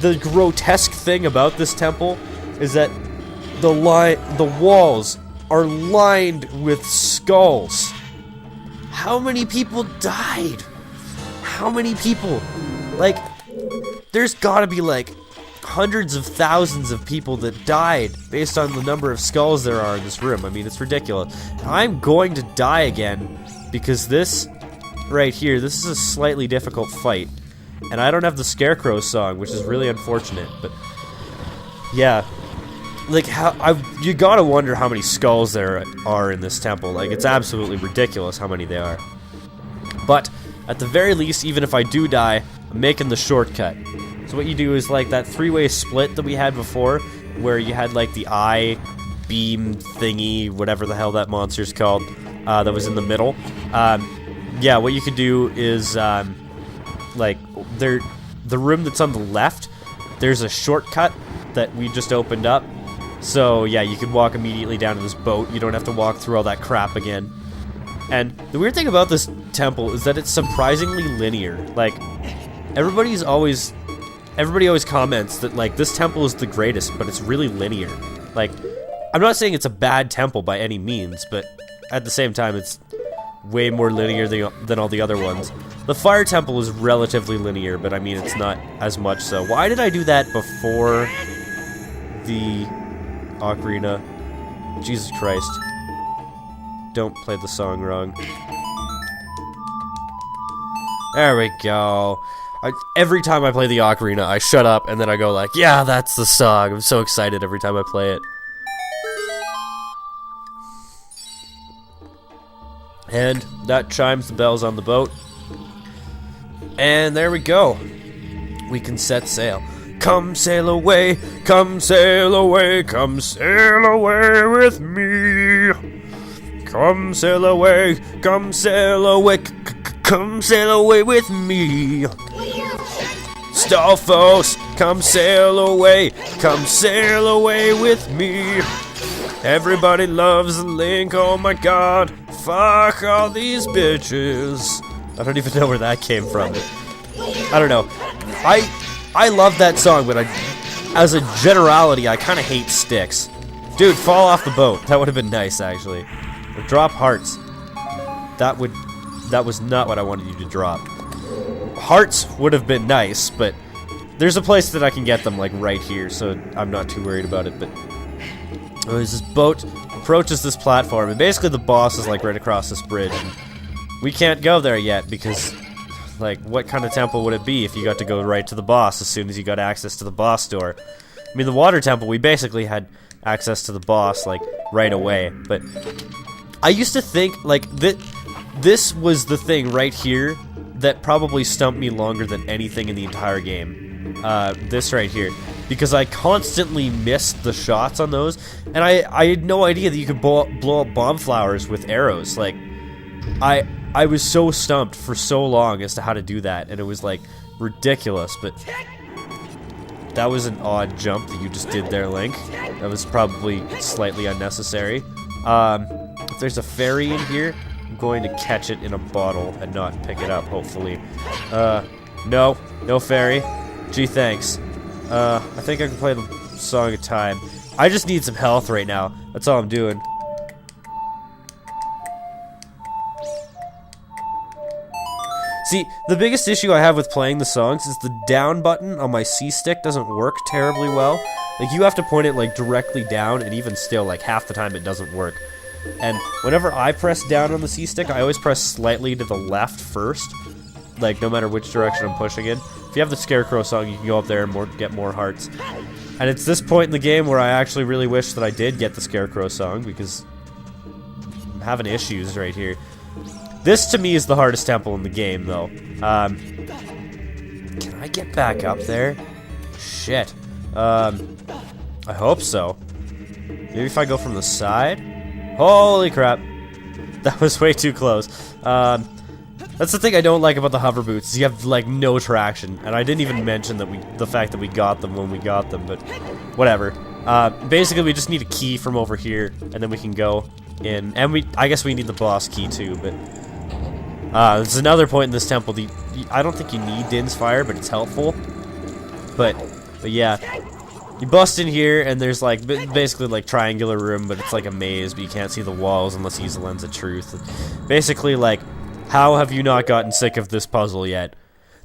the grotesque thing about this temple is that the walls are lined with skulls. How many people died? How many people? Like, there's gotta be like hundreds of thousands of people that died based on the number of skulls there are in this room. I mean, it's ridiculous. I'm going to die again because this right here, this is a slightly difficult fight. And I don't have the Scarecrow song, which is really unfortunate, but yeah. Like, you gotta wonder how many skulls there are in this temple. Like, it's absolutely ridiculous how many there are. But at the very least, even if I do die, I'm making the shortcut. So what you do is like that three-way split that we had before, where you had like the eye beam thingy, whatever the hell that monster's called, that was in the middle. Yeah, what you could do is like the room that's on the left, there's a shortcut that we just opened up. So yeah, you can walk immediately down to this boat. You don't have to walk through all that crap again. And the weird thing about this temple is that it's surprisingly linear. Like, everybody always comments that like this temple is the greatest, but it's really linear. Like, I'm not saying it's a bad temple by any means, but at the same time it's way more linear than all the other ones. The fire temple is relatively linear, but I mean it's not as much so. Why did I do that before the Ocarina? Jesus Christ. Don't play the song wrong. There we go. Every time I play the Ocarina, I shut up and then I go like, yeah, that's the song. I'm so excited every time I play it. And that chimes the bells on the boat. And there we go. We can set sail. Come sail away, come sail away, come sail away with me. Come sail away, come sail away, come sail away with me. Stalfos, come sail away with me. Everybody loves Link, oh my god. Fuck all these bitches. I don't even know where that came from. I don't know. I love that song, but as a generality, I kind of hate sticks. Dude, fall off the boat. That would have been nice, actually. Or drop hearts. That was not what I wanted you to drop. Hearts would have been nice, but there's a place that I can get them, like, right here, so I'm not too worried about it, but as this boat approaches this platform, and basically the boss is, like, right across this bridge, and we can't go there yet, because, like, what kind of temple would it be if you got to go right to the boss as soon as you got access to the boss door? I mean, the water temple, we basically had access to the boss, like, right away, but I used to think, like, that this was the thing right here that probably stumped me longer than anything in the entire game. This right here. Because I constantly missed the shots on those, and I had no idea that you could blow up bomb flowers with arrows. Like, I was so stumped for so long as to how to do that, and it was, like, ridiculous, but that was an odd jump that you just did there, Link. That was probably slightly unnecessary. If there's a fairy in here, I'm going to catch it in a bottle and not pick it up, hopefully. No fairy. Gee, thanks. I think I can play the song of time. I just need some health right now. That's all I'm doing. See, the biggest issue I have with playing the songs is the down button on my C stick doesn't work terribly well. Like, you have to point it, like, directly down, and even still, like, half the time it doesn't work. And whenever I press down on the C stick, I always press slightly to the left first. Like, no matter which direction I'm pushing in. If you have the Scarecrow song, you can go up there and get more hearts. And it's this point in the game where I actually really wish that I did get the Scarecrow song, because I'm having issues right here. This, to me, is the hardest temple in the game, though. Can I get back up there? Shit. I hope so. Maybe if I go from the side? Holy crap. That was way too close. That's the thing I don't like about the hover boots, is you have, like, no traction. And I didn't even mention that the fact that we got them when we got them, but whatever. Basically, we just need a key from over here, and then we can go in. And I guess we need the boss key, too, but there's another point in this temple. I don't think you need Din's Fire, but it's helpful. But But yeah, you bust in here, and there's like basically like triangular room, but it's like a maze, but you can't see the walls unless you use the lens of truth. Basically, like, how have you not gotten sick of this puzzle yet?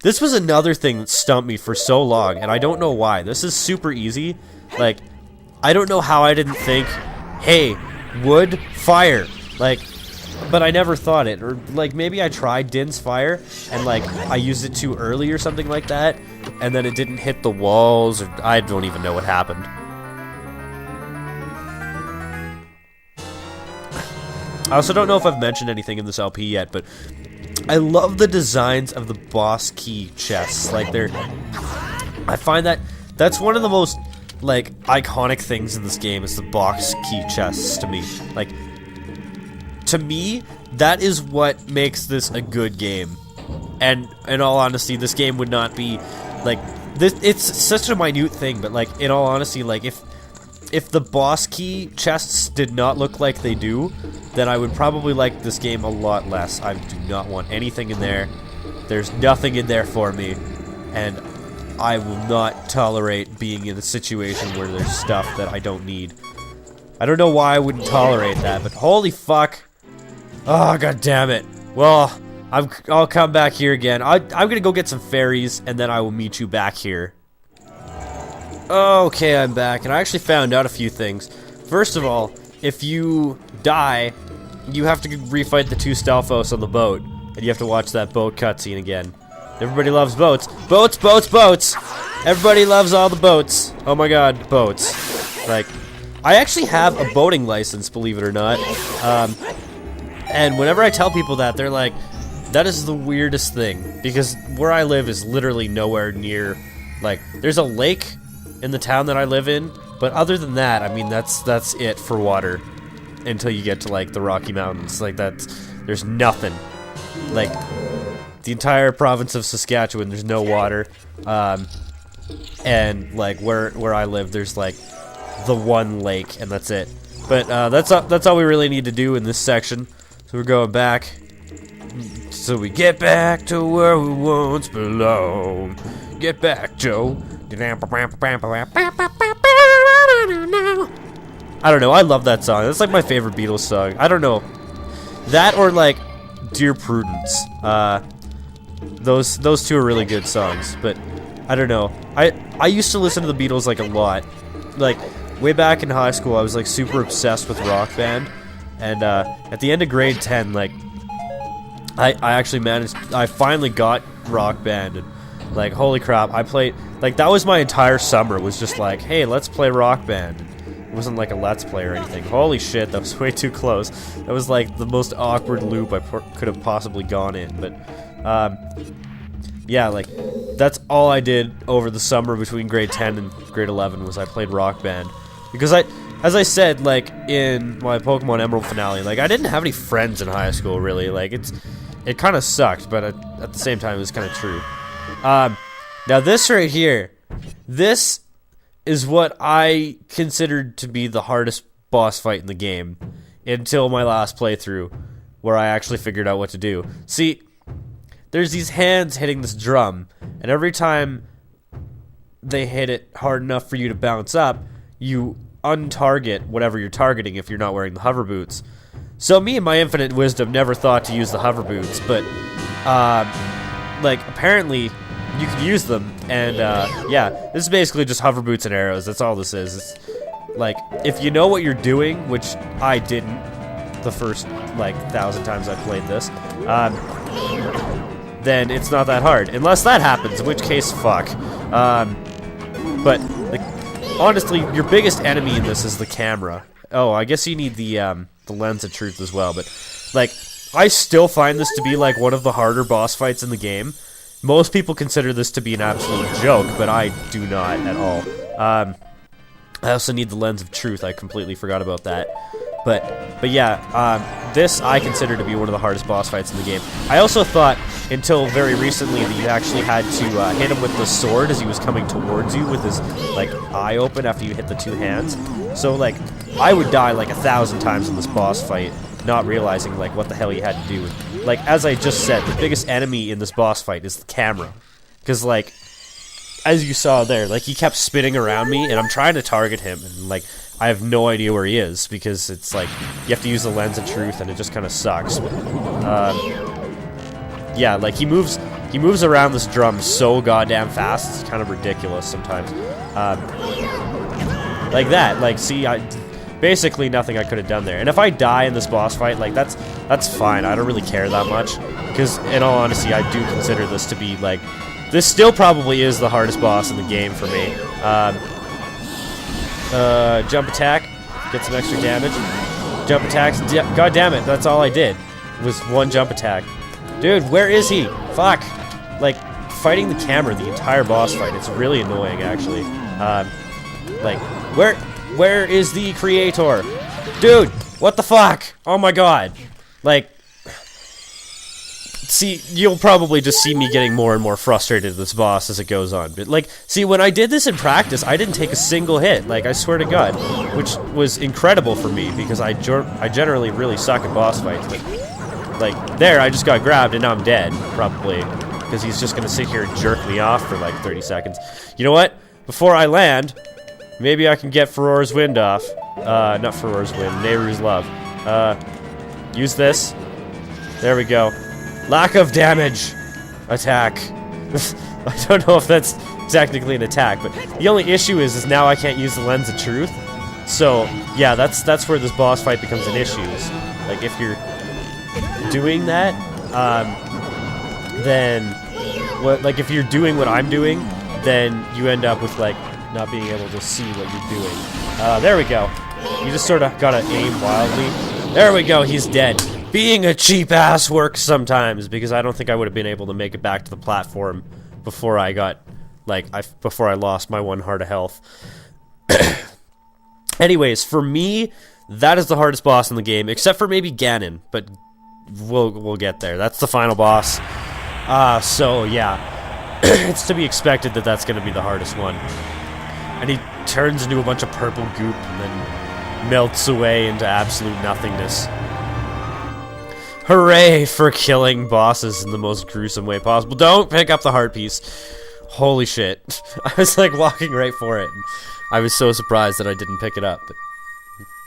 This was another thing that stumped me for so long, and I don't know why. This is super easy. Like, I don't know how I didn't think, hey, wood, fire. Like, but I never thought it. Or, like, maybe I tried Din's fire, and, like, I used it too early or something like that, and then it didn't hit the walls, or I don't even know what happened. I also don't know if I've mentioned anything in this LP yet, but I love the designs of the boss key chests. Like, I find that that's one of the most, like, iconic things in this game is the boss key chests to me. Like, to me, that is what makes this a good game. And in all honesty, this game would not be, like, this. It's such a minute thing, but, like, in all honesty, like, if the boss key chests did not look like they do, then I would probably like this game a lot less. I do not want anything in there. There's nothing in there for me, and I will not tolerate being in a situation where there's stuff that I don't need. I don't know why I wouldn't tolerate that, but holy fuck. Oh, god damn it. Well, I'll come back here again. I'm gonna go get some fairies, and then I will meet you back here. Okay, I'm back, and I actually found out a few things. First of all, if you die, you have to refight the two Stalfos on the boat, and you have to watch that boat cutscene again. Everybody loves boats. Boats, boats, boats! Everybody loves all the boats. Oh my god, boats. Like, I actually have a boating license, believe it or not. And whenever I tell people that, they're like, that is the weirdest thing. Because where I live is literally nowhere near, like, there's a lake in the town that I live in, but other than that, I mean, that's it for water until you get to, like, the Rocky Mountains. Like, there's nothing. Like, the entire province of Saskatchewan, there's no water. And, like, where I live, there's, like, the one lake, and that's it. But that's all we really need to do in this section. So we're going back. So we get back to where we once belong. Get back, Joe. I don't know, I love that song. That's like my favorite Beatles song. I don't know. That or like Dear Prudence. Those two are really good songs, but I don't know. I used to listen to the Beatles like a lot. Like way back in high school, I was like super obsessed with Rock Band, and at the end of grade 10, like I finally got Rock Band, and like holy crap, I played, like that was my entire summer, was just like, hey, let's play Rock Band. It wasn't like a let's play or anything. Holy shit, that was way too close. That was like the most awkward loop I could have possibly gone in, but yeah, like that's all I did over the summer between grade 10 and grade 11 was I played Rock Band. Because as I said, like in my Pokemon Emerald finale, like I didn't have any friends in high school really. Like it kind of sucked, but at the same time it was kind of true. Now this right here, this is what I considered to be the hardest boss fight in the game until my last playthrough, where I actually figured out what to do. See, there's these hands hitting this drum, and every time they hit it hard enough for you to bounce up, you untarget whatever you're targeting if you're not wearing the hover boots. So me, in my infinite wisdom, never thought to use the hover boots, but like apparently you can use them, and yeah, this is basically just hover boots and arrows. That's all this is. It's like, if you know what you're doing, which I didn't the first like 1,000 times I played this, then it's not that hard, unless that happens, in which case, fuck. But like, honestly, your biggest enemy in this is the camera. Oh, I guess you need the lens of truth as well, but like, I still find this to be like one of the harder boss fights in the game. Most people consider this to be an absolute joke, but I do not at all. I also need the lens of truth. I completely forgot about that. But yeah, this I consider to be one of the hardest boss fights in the game. I also thought, until very recently, that you actually had to hit him with the sword as he was coming towards you with his like eye open after you hit the two hands. So like, I would die like 1,000 times in this boss fight, not realizing like what the hell you had to do. Like, as I just said, the biggest enemy in this boss fight is the camera. Because like, as you saw there, like, he kept spinning around me, and I'm trying to target him, and, like, I have no idea where he is, because it's, like, you have to use the lens of truth, and it just kind of sucks. Yeah, like, he moves around this drum so goddamn fast, it's kind of ridiculous sometimes. Like that, like, see, basically nothing I could have done there. And if I die in this boss fight, like, that's fine. I don't really care that much, because in all honesty, I do consider this to be, like, this still probably is the hardest boss in the game for me. Jump attack, get some extra damage. Jump attacks, god damn it, that's all I did, was one jump attack. Dude, where is he? Fuck. Like, fighting the camera the entire boss fight, it's really annoying, actually. Like, where is the creator? Dude, what the fuck? Oh my god. Like, see, you'll probably just see me getting more and more frustrated with this boss as it goes on. But, like, see, when I did this in practice, I didn't take a single hit. Like, I swear to God. Which was incredible for me, because I generally really suck at boss fights. But, like, there, I just got grabbed, and now I'm dead, probably. Because he's just gonna sit here and jerk me off for, like, 30 seconds. You know what? Before I land, maybe I can get Ferora's Wind off. Not Ferora's Wind, Nehru's Love. Use this. There we go. Lack of damage. Attack. I don't know if that's technically an attack, but the only issue is now I can't use the Lens of Truth. So, yeah, that's where this boss fight becomes an issue. Like, if you're doing that, then, like, if you're doing what I'm doing, then you end up with, like, not being able to see what you're doing. There we go. You just sort of gotta aim wildly. There we go, he's dead. Being a cheap ass works sometimes, because I don't think I would have been able to make it back to the platform before I got, like, before I lost my 1 heart of health. Anyways, for me, that is the hardest boss in the game, except for maybe Ganon, but we'll get there. That's the final boss. So yeah, it's to be expected that that's going to be the hardest one. And he turns into a bunch of purple goop and then melts away into absolute nothingness. Hooray for killing bosses in the most gruesome way possible. Don't pick up the heart piece. Holy shit. I was like walking right for it. I was so surprised that I didn't pick it up, but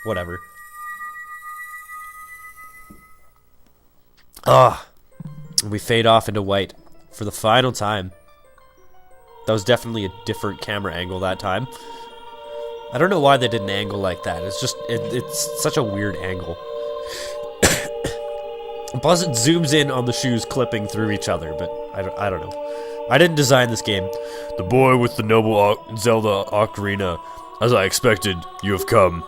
whatever. We fade off into white for the final time. That was definitely a different camera angle that time. I don't know why they did an angle like that. It's just, it's such a weird angle. Plus it zooms in on the shoes clipping through each other, but I don't know. I didn't design this game. The boy with the noble Zelda Ocarina. As I expected, you have come.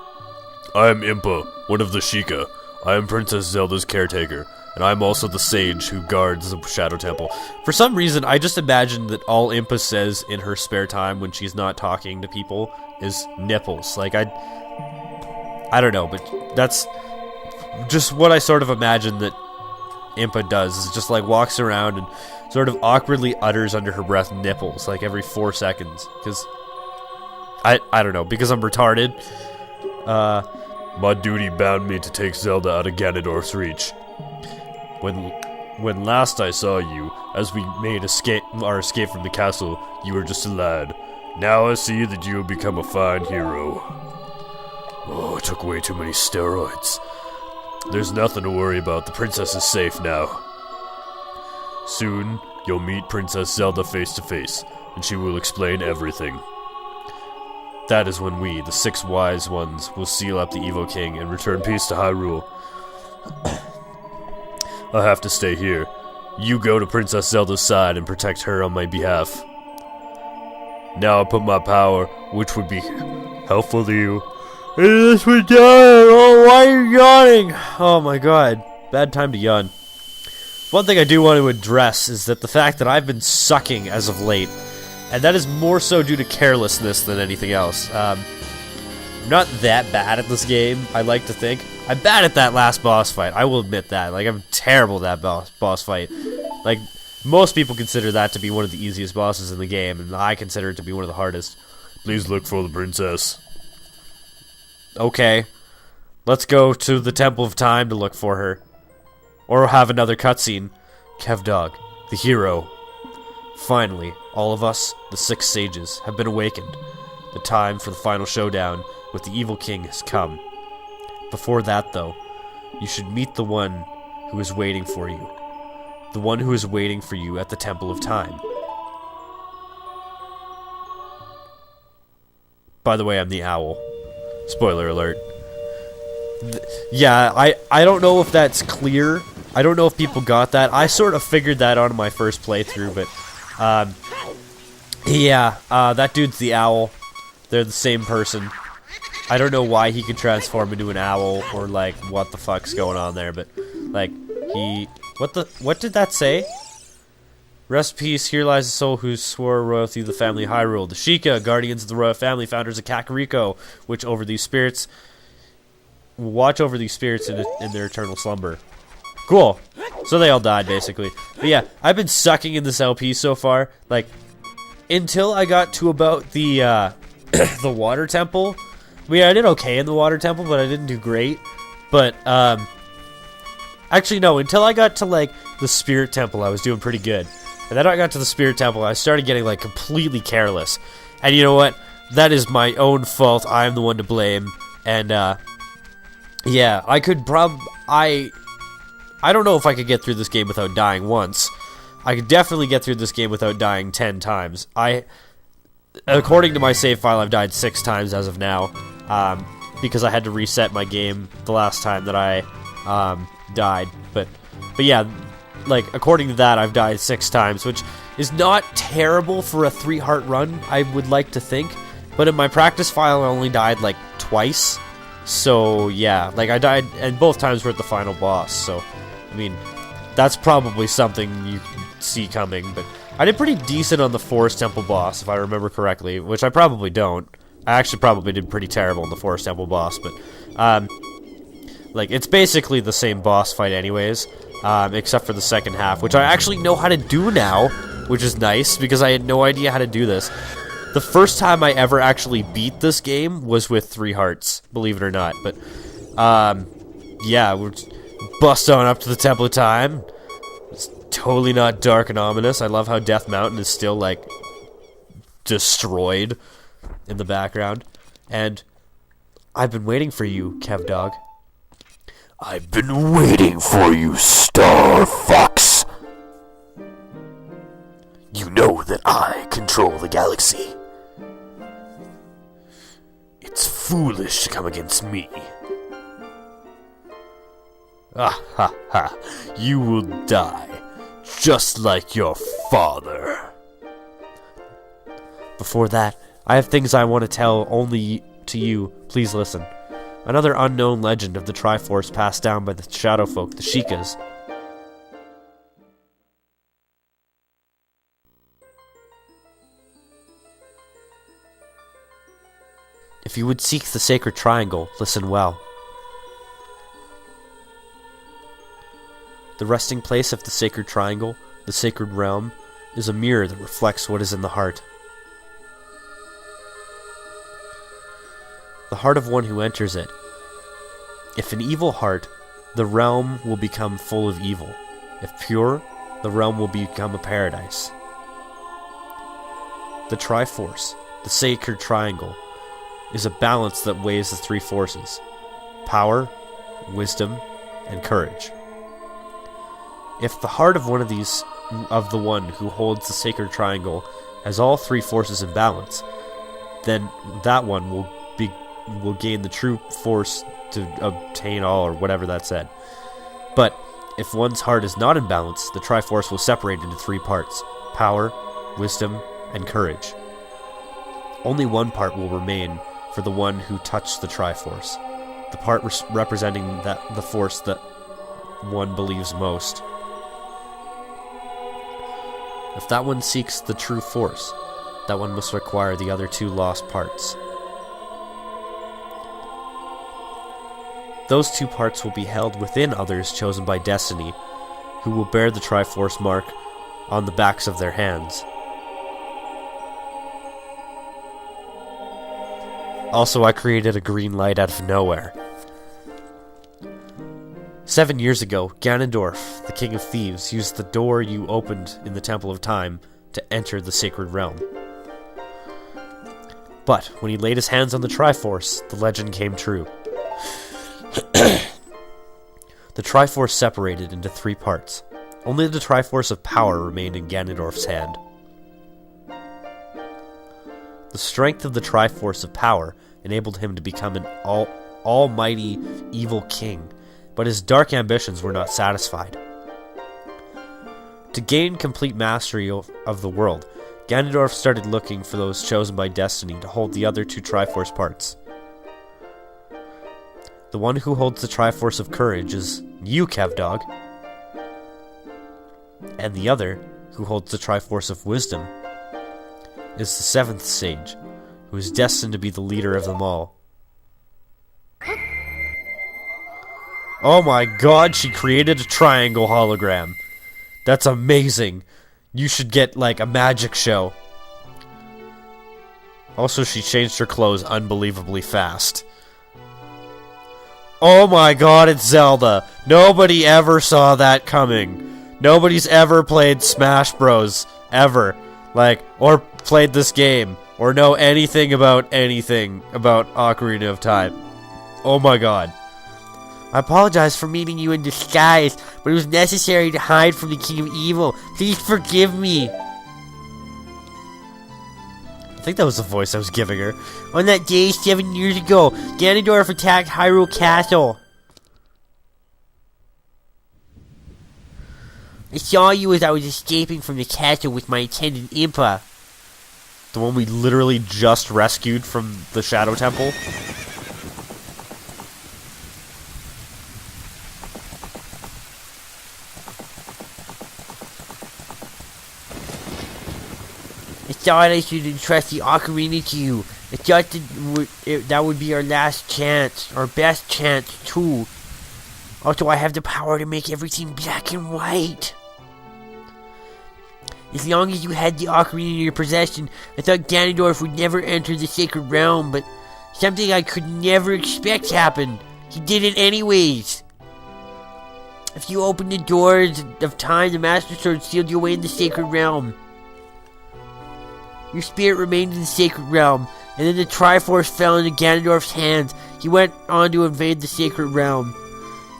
I am Impa, one of the Sheikah. I am Princess Zelda's caretaker, and I am also the sage who guards the Shadow Temple. For some reason, I just imagined that all Impa says in her spare time when she's not talking to people is nipples. Like, I don't know, but that's just what I sort of imagine that Impa does, is just like walks around and sort of awkwardly utters under her breath nipples like every 4 seconds, because I don't know, because I'm retarded. My duty bound me to take Zelda out of Ganondorf's reach. When last I saw you, as we made our escape from the castle, you were just a lad. Now I see that you have become a fine hero. Oh, I took way too many steroids. There's nothing to worry about. The princess is safe now. Soon, you'll meet Princess Zelda face to face, and she will explain everything. That is when we, the 6 wise ones, will seal up the Evo King and return peace to Hyrule. I have to stay here. You go to Princess Zelda's side and protect her on my behalf. Now I put my power, which would be helpful to you. This would die. Oh, why are you yawning? Oh my god. Bad time to yawn. One thing I do want to address is that the fact that I've been sucking as of late, and that is more so due to carelessness than anything else. I'm not that bad at this game, I like to think. I'm bad at that last boss fight, I will admit that. Like, I'm terrible at that boss fight. Like, most people consider that to be one of the easiest bosses in the game, and I consider it to be one of the hardest. Please look for the princess. Okay. Let's go to the Temple of Time to look for her. Or have another cutscene. Kevdog, the hero. Finally, all of us, the 6 sages, have been awakened. The time for the final showdown with the evil king has come. Before that, though, you should meet the one who is waiting for you. The one who is waiting for you at the Temple of Time. By the way, I'm the owl. Spoiler alert. Yeah, I don't know if that's clear. I don't know if people got that. I sort of figured that out on my first playthrough, but yeah, that dude's the owl. They're the same person. I don't know why he could transform into an owl, or like what the fuck's going on there, but like what did that say? Rest in peace, here lies the soul who swore royalty to the family of Hyrule. The Sheikah, guardians of the royal family, founders of Kakariko, which over these spirits watch over these spirits in their eternal slumber. Cool. So they all died, basically. But yeah, I've been sucking in this LP so far. Like, until I got to about the the water temple. I mean, I did okay in the water temple, but I didn't do great. But, actually, no, until I got to, like, the spirit temple, I was doing pretty good. And then I got to the spirit temple, I started getting, like, completely careless. And you know what? That is my own fault. I'm the one to blame. And, yeah, I could I don't know if I could get through this game without dying once. I could definitely get through this game without dying 10 times. According to my save file, I've died 6 times as of now. Because I had to reset my game the last time that I, died. But yeah, like, according to that, I've died 6 times, which is not terrible for a 3-heart run, I would like to think. But in my practice file, I only died, like, twice. So, yeah, like, I died, and both times were at the final boss, so, I mean, that's probably something you see coming, but I did pretty decent on the Forest Temple boss, if I remember correctly, which I probably don't. I actually probably did pretty terrible on the Forest Temple boss, but, like, it's basically the same boss fight anyways, except for the second half, which I actually know how to do now, which is nice, because I had no idea how to do this. The first time I ever actually beat this game was with 3 hearts, believe it or not. But, yeah, we're bust on up to the Temple of Time. It's totally not dark and ominous. I love how Death Mountain is still, like, destroyed in the background. And I've been waiting for you, Kev Dog. I've been waiting for you, Star Fox. You know that I control the galaxy. It's foolish to come against me. Ah ha ha. You will die, just like your father. Before that, I have things I want to tell only to you. Please listen. Another unknown legend of the Triforce passed down by the Shadow Folk, the Sheikahs. If you would seek the sacred triangle, listen well. The resting place of the sacred triangle, the sacred realm, is a mirror that reflects what is in the heart. The heart of one who enters it. If an evil heart, the realm will become full of evil. If pure, the realm will become a paradise. The Triforce, the sacred triangle, is a balance that weighs the 3 forces: power, wisdom, and courage. If the heart of one of these, of the one who holds the sacred triangle, has all 3 forces in balance, then that one will gain the true force to obtain all, or whatever that said. But if one's heart is not in balance, the Triforce will separate into 3 parts: power, wisdom, and courage. Only one part will remain for the one who touched the Triforce, the part representing the force that one believes most. If that one seeks the true force, that one must require the other 2 lost parts. Those 2 parts will be held within others chosen by destiny, who will bear the Triforce mark on the backs of their hands. Also, I created a green light out of nowhere. 7 years ago, Ganondorf, the King of Thieves, used the door you opened in the Temple of Time to enter the sacred realm. But when he laid his hands on the Triforce, the legend came true. The Triforce separated into 3 parts. Only the Triforce of Power remained in Ganondorf's hand. The strength of the Triforce of Power enabled him to become an almighty evil king, but his dark ambitions were not satisfied. To gain complete mastery of the world, Ganondorf started looking for those chosen by destiny to hold the other 2 Triforce parts. The one who holds the Triforce of Courage is you, Kevdog. And the other, who holds the Triforce of Wisdom, is the 7th Sage, who is destined to be the leader of them all. Oh my god, she created a triangle hologram. That's amazing. You should get, like, a magic show. Also, she changed her clothes unbelievably fast. Oh my god, it's Zelda. Nobody ever saw that coming. Nobody's ever played Smash Bros. Ever. Like, or played this game. Or know anything about Ocarina of Time. Oh my god. I apologize for meeting you in disguise, but it was necessary to hide from the King of Evil. Please forgive me. I think that was the voice I was giving her. On that day 7 years ago, Ganondorf attacked Hyrule Castle. I saw you as I was escaping from the castle with my attendant Impa. The one we literally just rescued from the Shadow Temple. I thought I should entrust the Ocarina to you. I thought that would be our last chance. Our best chance, too. Also, I have the power to make everything black and white. As long as you had the Ocarina in your possession, I thought Ganondorf would never enter the Sacred Realm, but something I could never expect happened. He did it anyways. If you opened the doors of time, the Master Sword sealed you away in the Sacred Realm. Your spirit remained in the Sacred Realm, and then the Triforce fell into Ganondorf's hands. He went on to invade the Sacred Realm.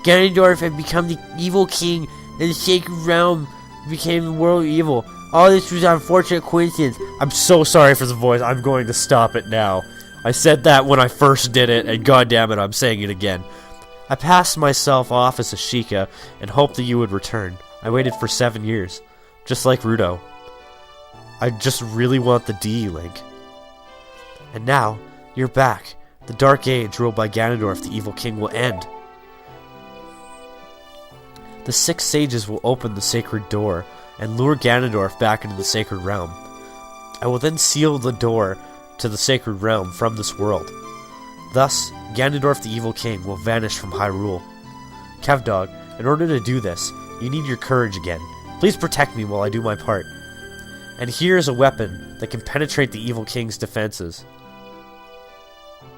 Ganondorf had become the evil king, and the Sacred Realm became the world of evil. All this was an unfortunate coincidence. I'm so sorry for the voice. I'm going to stop it now. I said that when I first did it, and goddammit, I'm saying it again. I passed myself off as a Sheikah and hoped that you would return. I waited for 7 years, just like Ruto. I just really want the D, Link. And now, you're back. The Dark Age ruled by Ganondorf, the evil king, will end. The 6 sages will open the sacred door and lure Ganondorf back into the sacred realm. I will then seal the door to the sacred realm from this world. Thus, Ganondorf the evil king will vanish from Hyrule. Kevdog, in order to do this, you need your courage again. Please protect me while I do my part. And here is a weapon that can penetrate the evil king's defenses.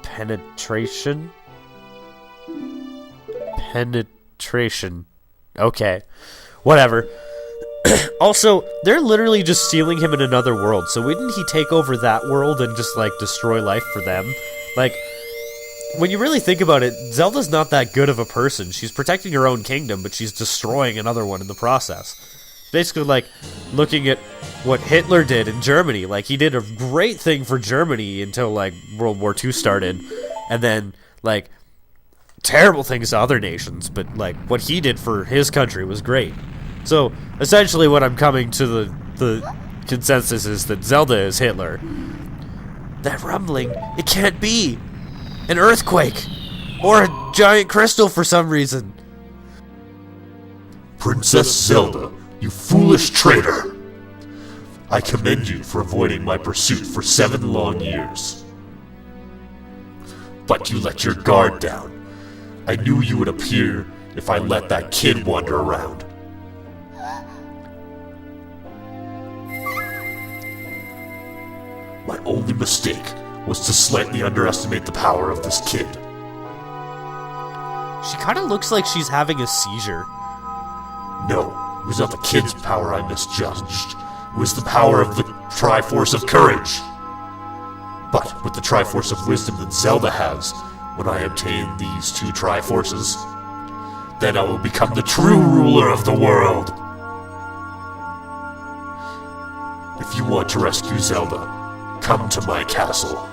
Penetration? Penetration. Okay. Whatever. Also, they're literally just sealing him in another world, so wouldn't he take over that world and just, like, destroy life for them? Like, when you really think about it, Zelda's not that good of a person. She's protecting her own kingdom, but she's destroying another one in the process. Basically, like, looking at what Hitler did in Germany. Like, he did a great thing for Germany until, like, World War II started. And then, like, terrible things to other nations. But, like, what he did for his country was great. So, essentially what I'm coming to the consensus is that Zelda is Hitler. That rumbling, it can't be! An earthquake! Or a giant crystal for some reason! Princess Zelda, you foolish traitor! I commend you for avoiding my pursuit for 7 long years. But you let your guard down. I knew you would appear if I let that kid wander around. My only mistake was to slightly underestimate the power of this kid. She kind of looks like she's having a seizure. No, it was not the kid's power I misjudged. was the power of the Triforce of Courage. But with the Triforce of Wisdom that Zelda has, when I obtain these two Triforces, then I will become the true ruler of the world. If you want to rescue Zelda, come to my castle.